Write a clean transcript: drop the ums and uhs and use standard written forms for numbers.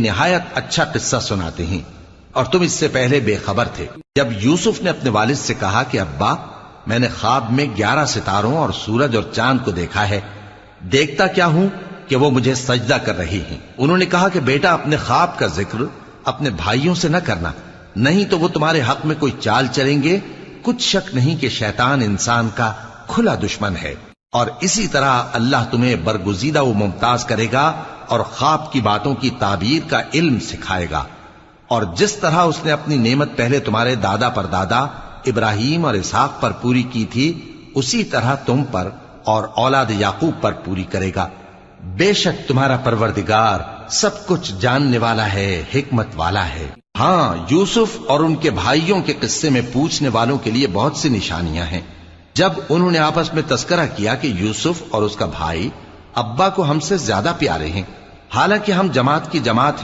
نہایت اچھا قصہ سناتے ہیں اور تم اس سے پہلے بے خبر تھے۔ جب یوسف نے اپنے والد سے کہا کہ ابا میں نے خواب میں 11 ستاروں اور سورج اور چاند کو دیکھا ہے، دیکھتا کیا ہوں کہ وہ مجھے سجدہ کر رہی ہیں۔ انہوں نے کہا کہ بیٹا اپنے خواب کا ذکر اپنے بھائیوں سے نہ کرنا، نہیں تو وہ تمہارے حق میں کوئی چال چلیں گے۔ کچھ شک نہیں کہ شیطان انسان کا کھلا دشمن ہے، اور اسی طرح اللہ تمہیں برگزیدہ و ممتاز کرے گا اور خواب کی باتوں کی تعبیر کا علم سکھائے گا، اور جس طرح اس نے اپنی نعمت پہلے تمہارے دادا پر دادا ابراہیم اور اسحاق پر پوری کی تھی، اسی طرح تم پر اور اولاد یعقوب پر پوری کرے گا۔ بے شک تمہارا پروردگار سب کچھ جاننے والا ہے، حکمت والا ہے۔ ہاں، یوسف اور ان کے بھائیوں کے قصے میں پوچھنے والوں کے لیے بہت سی نشانیاں ہیں۔ جب انہوں نے آپس میں تذکرہ کیا کہ یوسف اور اس کا بھائی ابا کو ہم سے زیادہ پیارے ہیں، حالانکہ ہم جماعت کی جماعت